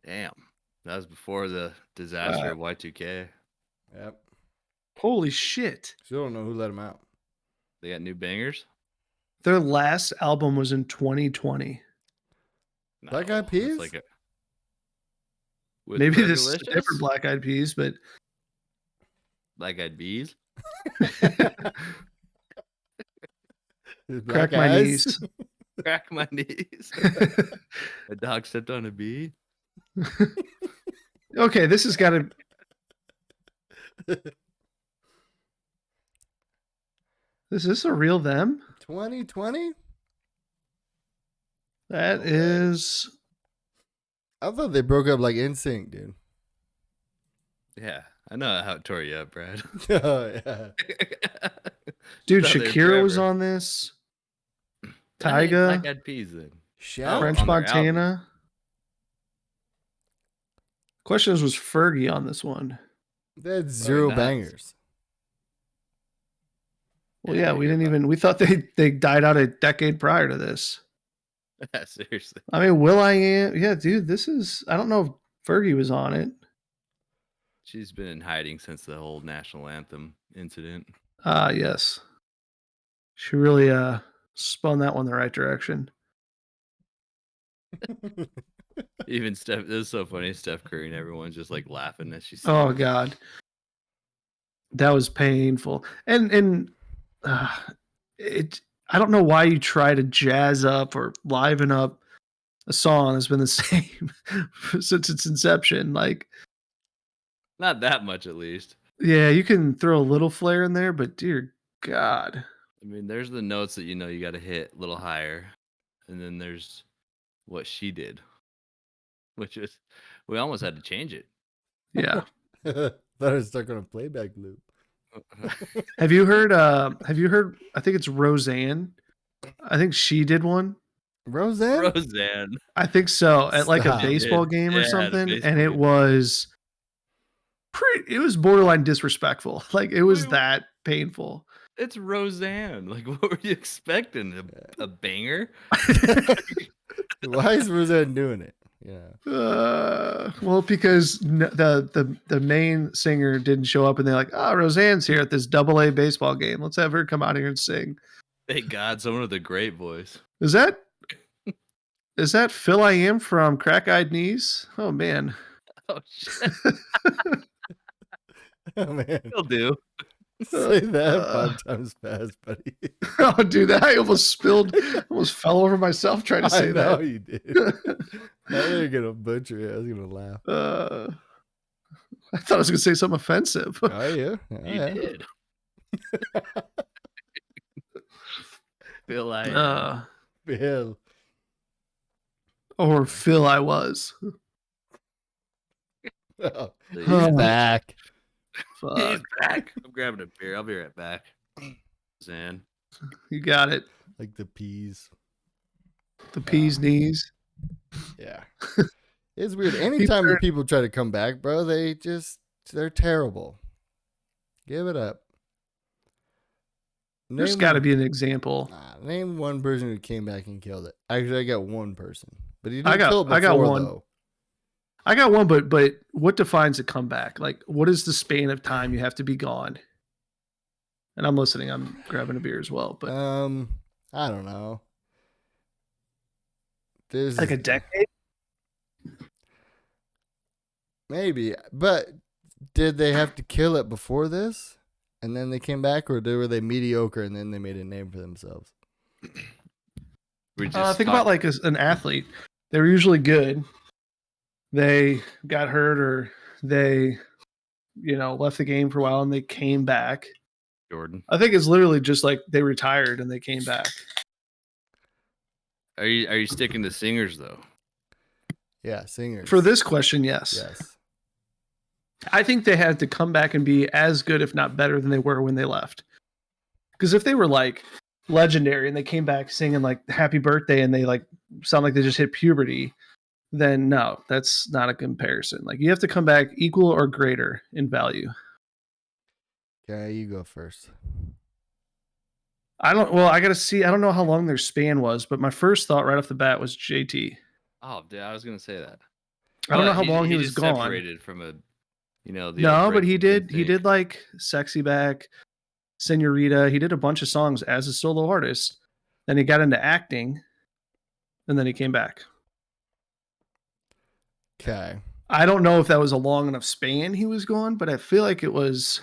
Damn. That was before the disaster of Y2K. Yep. Holy shit. Still don't know who let them out. They got new bangers? Their last album was in 2020. Black Eyed No, that's Peas? Like with Maybe this is a Fergalicious? different Black Eyed Peas, but Black Eyed Bees? crack my knees. Crack my knees. A dog stepped on a bee? Okay, this has got to. Is this a real them? 2020? That No way. is. I thought they broke up like NSYNC, dude. Yeah. I know how it tore you up, Brad. Oh, yeah. Dude, Out there Shakira was forever. on this. Why ain't Black Tyga. Eyed Peas then. Shout. French on their album. Montana. Question is, was Fergie on this one? They had zero not. bangers. Well, Yeah, yeah, we you're didn't even. We thought they died out a decade prior to this. Seriously. I mean, Will I Am? Yeah, dude, this is. I don't know if Fergie was on it. She's been in hiding since the whole national anthem incident. Yes. She really spun that one the right direction. Even Steph, it was so funny. Steph Curry and everyone's just like laughing as she. Oh sings. God, that was painful. And it. I don't know why you try to jazz up or liven up a song that's been the same since its inception. Like, Not that much, at least. yeah, you can throw a little flair in there, but dear God. I mean, there's the notes that you know you got to hit a little higher, and then there's what she did, which is we almost had to change it. Yeah. Thought I was stuck on a playback loop. Have you heard I think it's Roseanne. I think she did one. Roseanne? Roseanne. I think so. At like a Stop. baseball Did. game Yeah, or at a something. baseball And it game. was it was borderline disrespectful. Like it was Wait, that painful. It's Roseanne. Like, what were you expecting? A banger? Why is Roseanne doing it? Well, because the main singer didn't show up, and they're like, "Oh, Roseanne's here at this AA baseball game. Let's have her come out here and sing." Thank God, someone with a great voice. Is that Phil I Am from Crack Eyed Knees? Oh man. Oh shit, Oh man, he'll do. say that 5 times fast, buddy. Oh, dude, I almost fell over myself trying to I say know that. you did. I thought you were gonna butcher it. I was gonna laugh. I thought I was gonna say something offensive. Oh yeah, You did. Phil, Bill. Or Phil I was. Oh, he's he's back. Fuck. He's back. I'm grabbing a beer. I'll be right back. Zan. You got it. Like the peas. The peas knees. Yeah. It's weird. Anytime people try to come back, bro, they're terrible. Give it up. There's got to be an example. Name one person who came back and killed it. Actually, I got one person, but he didn't I got- kill it before, I got one. though. I got one, but what defines a comeback? Like, what is the span of time you have to be gone? And I'm listening. I'm grabbing a beer as well. But I don't know. There's like a decade? maybe, but did they have to kill it before this, and then they came back, or were they mediocre and then they made a name for themselves? We just Think about like an athlete. They were usually good. They got hurt or they, left the game for a while and they came back. Jordan. I think it's literally just like they retired and they came back. Are you sticking to singers though? Yeah, singers. For this question, yes. Yes. I think they had to come back and be as good, if not better, than they were when they left. Because if they were like legendary and they came back singing like "Happy Birthday" and they like sound like they just hit puberty, then no, that's not a comparison. Like you have to come back equal or greater in value. Okay, you go first. I got to see. I don't know how long their span was, but my first thought right off the bat was JT. Oh, dude, I was gonna say that. I don't know how long he was just gone. Separated from the No, but he did. He Instinct. did like "Sexy Back," "Senorita." He did a bunch of songs as a solo artist. Then he got into acting, and then he came back. Okay. I don't know if that was a long enough span he was gone, but I feel like it was.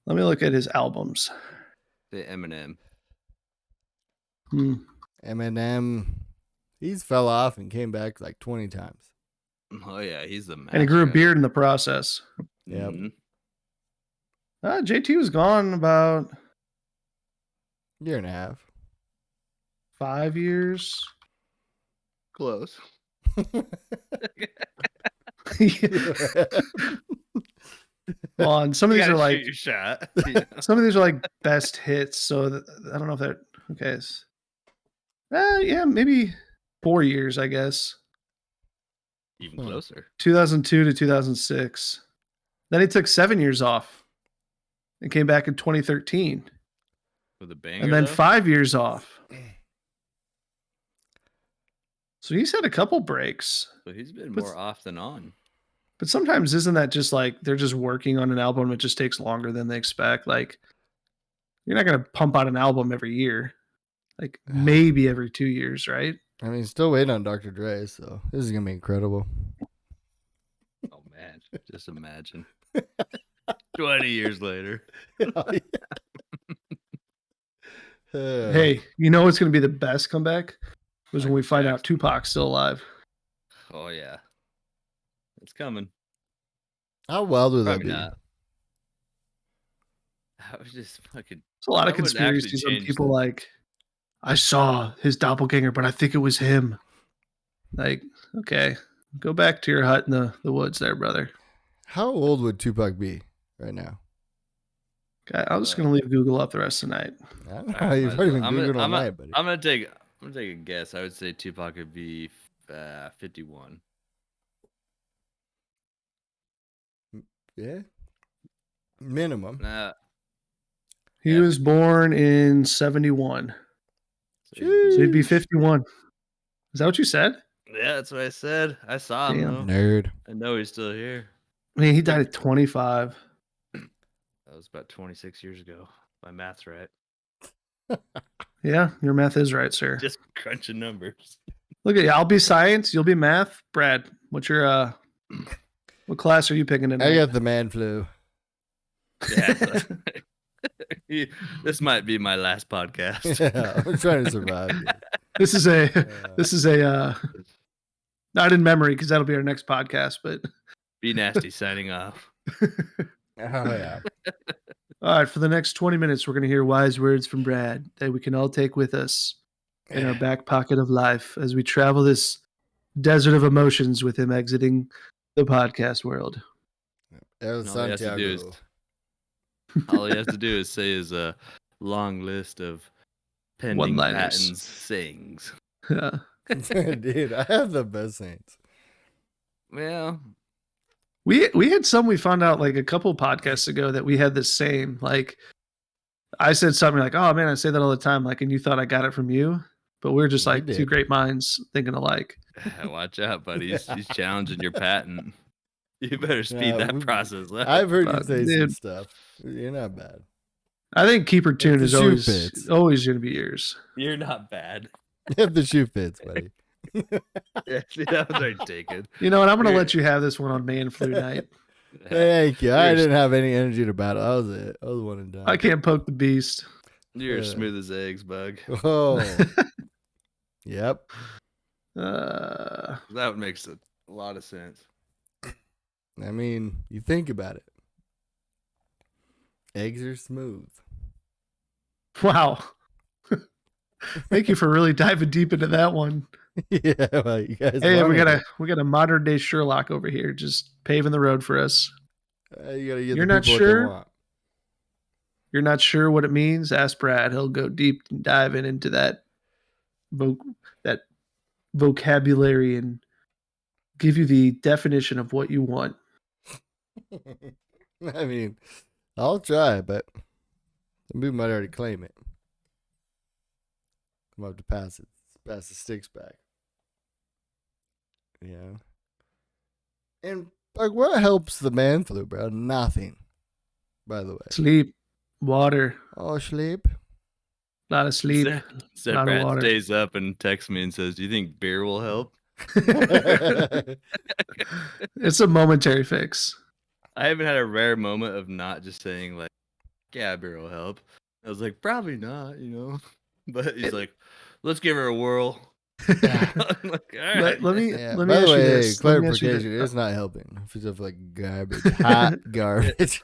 Let me look at his albums. The Eminem. Eminem, he's fell off and came back like 20 times. Oh yeah, he's the man. And he grew a beard in the process. Yep. Mm-hmm. JT was gone about Year and a half. 5 years. Close. Well, and some of these are like shoot your shot. some of these are like best hits. So I don't know if that okay. Yeah, maybe 4 years, I guess. Even closer. 2002 to 2006. Then he took 7 years off and came back in 2013. With a banger. And then though? 5 years off. So he's had a couple breaks. So he's been more off than on. But sometimes isn't that just like they're just working on an album? It just takes longer than they expect. Like you're not going to pump out an album every year. Like maybe every 2 years, right? I mean, still waiting on Dr. Dre, so this is going to be incredible. Oh man, just imagine. 20 years later. Hey, you know what's going to be the best comeback? Was when we find out Tupac's still alive. Oh yeah. It's coming. How wild would that Probably be? not. I was just fucking. There's a lot of that would actually conspiracies on change people the- like, I saw his doppelganger, but I think it was him. Like, okay, go back to your hut in the woods there, brother. How old would Tupac be right now? Okay, I'm just going to leave Google up the rest of the night. I don't know. You've already been Googling all night, buddy. I'm gonna take a guess. I would say Tupac would be 51. Yeah. Minimum. He was born in 71. So he'd be 51. Is that what you said? Yeah, that's what I said. I saw him Damn. though. Nerd. I know he's still here. I mean, he died at 25. That was about 26 years ago. My math's right. Yeah, your math is right, sir. Just crunching numbers. Look at you. I'll be science. You'll be math. Brad, what's your what class are you picking tonight? I got the man flu. Yeah. This might be my last podcast. Yeah, I'm trying to survive. This is a Yeah. this is a not in memory because that'll be our next podcast. But Be nasty signing off. Oh yeah. all right, for the next 20 minutes, we're gonna hear wise words from Brad that we can all take with us in our back pocket of life as we travel this desert of emotions with him exiting the podcast world. That was And all he has to do Santiago. All he has to do is say his long list of pending One-liners. patents sayings. Dude, I have the best saints. Well, we had some we found out like a couple podcasts ago that we had the same. Like I said something like, "Oh man, I say that all the time," like, and you thought I got it from you, but we're just You like two did. great minds thinking alike. watch out, buddy. He's challenging your patent. You better speed Yeah, that process up. I've heard you say some Dude. stuff. You're not bad. I think keeper tune the is shoe fits. always going to be yours. You're not bad. If the shoe fits, buddy. Yeah, see, that was already taken. You know what? I'm going to You're- let you have this one on man flu night. Thank you. I You're- didn't have any energy to battle. That was it. I was one and done. I can't poke the beast. You're as smooth as eggs, Bug. Oh. Yep. Uh, That makes a lot of sense. I mean, you think about it. Eggs are smooth. wow. Thank you for really diving deep into that one. Yeah, well, you guys. Hey, wanted we got a modern day Sherlock over here, just paving the road for us. it. You gotta give You're the not people what they sure? want. You're not sure what it means? Ask Brad. He'll go deep and diving into that vocabulary and give you the definition of what you want. I mean, I'll try, but some people might already claim it. I'm up to pass it. Pass the sticks back. Yeah. And like, what helps the man flu, bro? Nothing. By the way. Sleep, water, Oh, sleep. a lot of sleep. Said Lot of Brad water. stays up and texts me and says, "Do you think beer will help?" It's a momentary fix. I haven't had a rare moment of not just saying like, "Yeah, beer will help." I was like, "Probably not," you know. But he's like, "Let's give her a whirl." I'm like, "All right." Let me Yeah. let me By ask the you way, this. Let me ask you clarification, this. it's not helping. If it's of like garbage, hot garbage.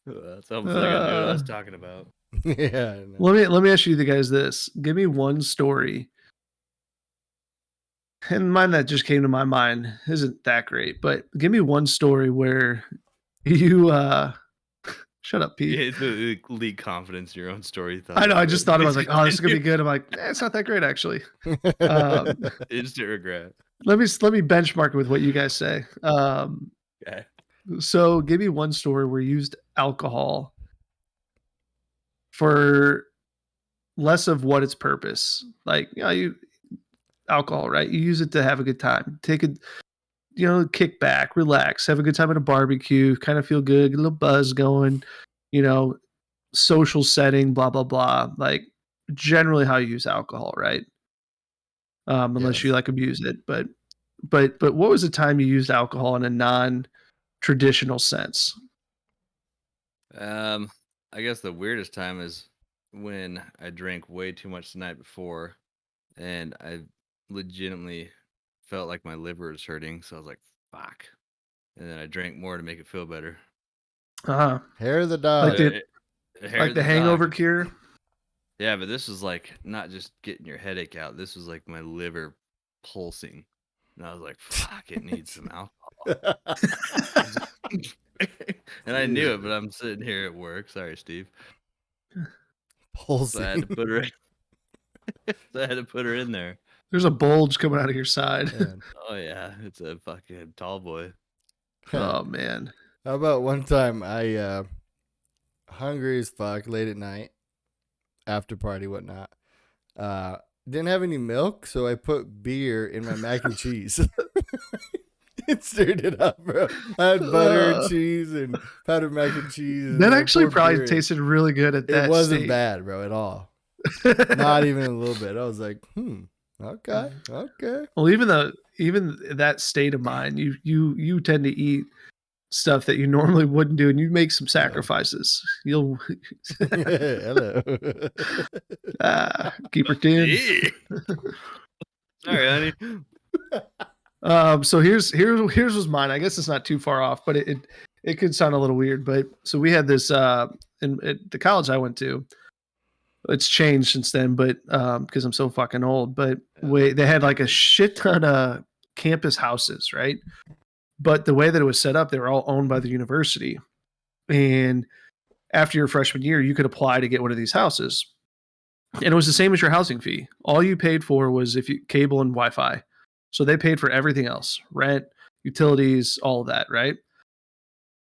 That's almost like I knew what I was talking about. Yeah. I know. Let me ask you guys this. Give me one story. And mine that just came to my mind isn't that great, but give me one story where you shut up, Pete. You hate the leak confidence in your own story. I know, I just thought I was like, oh, this is gonna be good. I'm like, it's not that great actually. Instant regret. Let me benchmark it with what you guys say. Okay. So give me one story where you used alcohol for less of what its purpose. Like, you alcohol, right? You use it to have a good time. Take a kick back, relax, have a good time at a barbecue, kind of feel good, get a little buzz going, social setting, blah, blah, blah. Like generally how you use alcohol, right? Unless you Yes. like abuse it. But what was the time you used alcohol in a non-traditional sense? I guess the weirdest time is when I drank way too much the night before, and I legitimately felt like my liver was hurting. So I was like, "Fuck!" And then I drank more to make it feel better. Uh-huh. Hair of the dog. Like the Hair like of the dog. hangover cure. Yeah, but this was like not just getting your headache out. This was like my liver pulsing, and I was like, "Fuck! It needs some alcohol." And I knew it, but I'm sitting here at work. Sorry, Steve. So I had to Pulsing. put her. So I had to put her in there. There's a bulge coming out of your side. Man. Oh yeah, it's a fucking tall boy. Oh man. How about one time I hungry as fuck late at night, after party, whatnot. didn't have any milk, so I put beer in my mac and cheese. It stirred it up, bro. I had butter, cheese, and powdered mac and cheese. And That I actually poured probably beer in. tasted really good at It that wasn't state. bad, bro, at all. Not even a little bit. I was like, okay. Well, even that state of mind, you tend to eat stuff that you normally wouldn't do, and you make some sacrifices. You'll Hello. keep her tin. Yeah. Sorry, honey. So here's was mine. I guess it's not too far off, but it could sound a little weird. But so we had this in at the college I went to. It's changed since then, but because I'm so fucking old. But they had like a shit ton of campus houses, right? But the way that it was set up, they were all owned by the university. And after your freshman year, you could apply to get one of these houses. And it was the same as your housing fee. All you paid for was cable and Wi-Fi. So they paid for everything else, rent, utilities, all of that, right?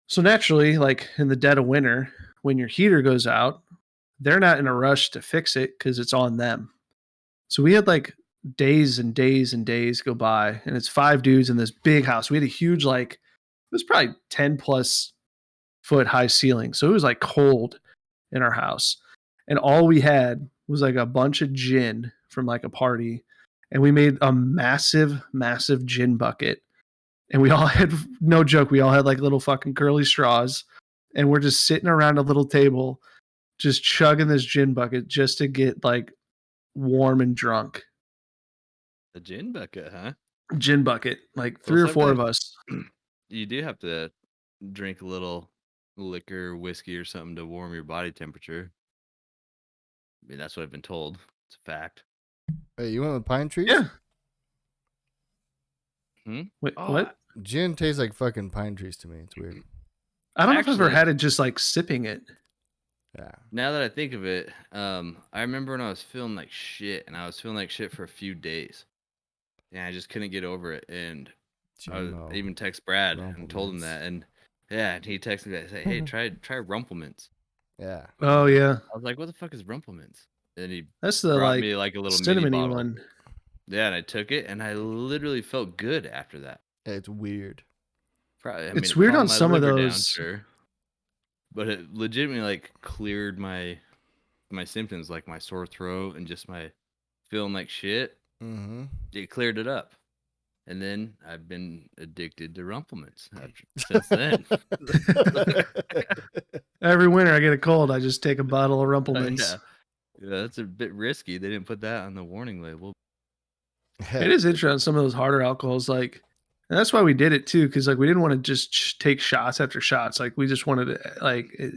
So naturally, like in the dead of winter, when your heater goes out, they're not in a rush to fix it because it's on them. So we had like days and days and days go by, and it's 5 dudes in this big house. We had a huge, like, it was probably 10 plus foot high ceiling. So it was like cold in our house. And all we had was like a bunch of gin from like a party. And we made a massive, massive gin bucket. And we all had, no joke, we all had like little fucking curly straws. And we're just sitting around a little table, just chugging this gin bucket just to get like warm and drunk. The gin bucket, huh? Gin bucket, like Well, 3 or 4 of sometimes us. you do have to drink a little liquor, whiskey, or something to warm your body temperature. I mean, that's what I've been told. It's a fact. Hey, you went with pine trees? Yeah. Wait, Oh, what? Gin tastes like fucking pine trees to me. It's weird. I don't know if I've ever Actually- had it just like sipping it. Yeah. Now that I think of it, I remember when I was feeling like shit, and I was feeling like shit for a few days, and I just couldn't get over it. And I even text Brad and told him Rumplemans. that, and yeah, and he texted me, say, "Hey, try Rumplemans." Yeah. Oh yeah, I was like, "What the fuck is Rumplemans?" And he that's the brought like me like a little mini cinnamony bottle. one. Yeah, and I took it, and I literally felt good after that. Yeah, it's weird. Probably, I It's mean, it weird calmed on my some of liver down, those. sure, but it legitimately like cleared my symptoms, like my sore throat and just my feeling like shit. Mm-hmm. It cleared it up, and then I've been addicted to Rumplemans since then. Every winter I get a cold, I just take a bottle of Rumplemans. Yeah, that's a bit risky. They didn't put that on the warning label. It is interesting on some of those harder alcohols, like, and that's why we did it too, because like we didn't want to just take shots after shots. Like we just wanted to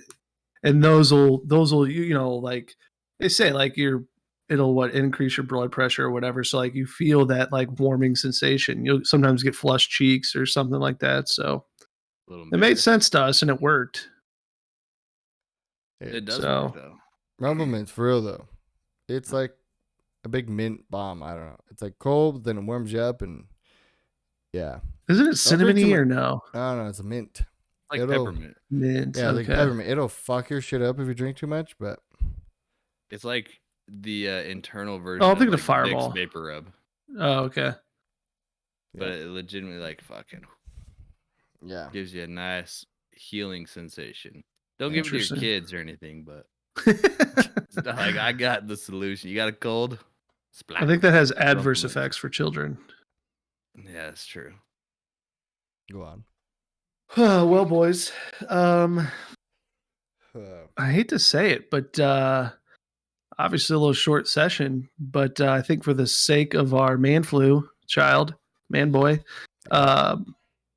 and those will you know, like they say like it'll what increase your blood pressure or whatever. So like you feel that like warming sensation. You'll sometimes get flushed cheeks or something like that. So A little it made embarrassed. sense to us and it worked. It does So- work though. Rumplemans, for real though. It's like a big mint bomb. I don't know. It's like cold, then it warms you up, and yeah. Isn't it Don't drink too cinnamony much. or no? I don't know. It's a mint. Like It'll- peppermint. Mint. Yeah, okay. like peppermint. It'll fuck your shit up if you drink too much, but It's like the internal version. I'm thinking of of like Vicks Fireball. Vapor Rub, Oh, okay. but it legitimately like fucking yeah. gives you a nice healing sensation. Don't give it to your Interesting. kids or anything, but it's not like I got the solution. You got a cold? Splat. I think that has adverse Rumplemans. effects for children. Yeah, that's true. Go on. Well, boys, Uh, I hate to say it, but obviously a little short session. But I think for the sake of our man boy,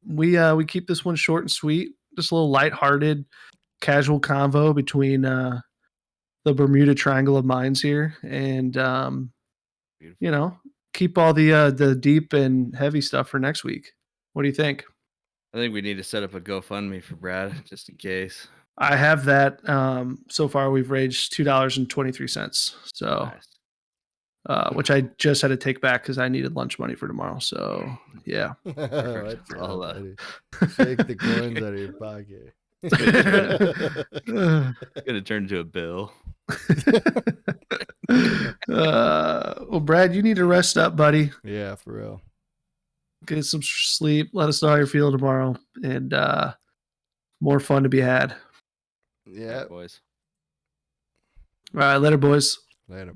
we keep this one short and sweet. Just a little lighthearted, casual convo between the Bermuda Triangle of minds here, and Beautiful. you know, keep all the deep and heavy stuff for next week. What do you think? I think we need to set up a GoFundMe for Brad just in case. I have that. So far, we've raised $2.23. So, Nice. which I just had to take back because I needed lunch money for tomorrow. So, yeah. Watch I'll, out, buddy. Shake the coins out of your pocket. It's gonna turn into a bill. Well, Brad, you need to rest up, buddy. Yeah, for real. Get some sleep. Let us know how you're feeling tomorrow, and more fun to be had. Yeah. Boys. All right, later, boys. Later.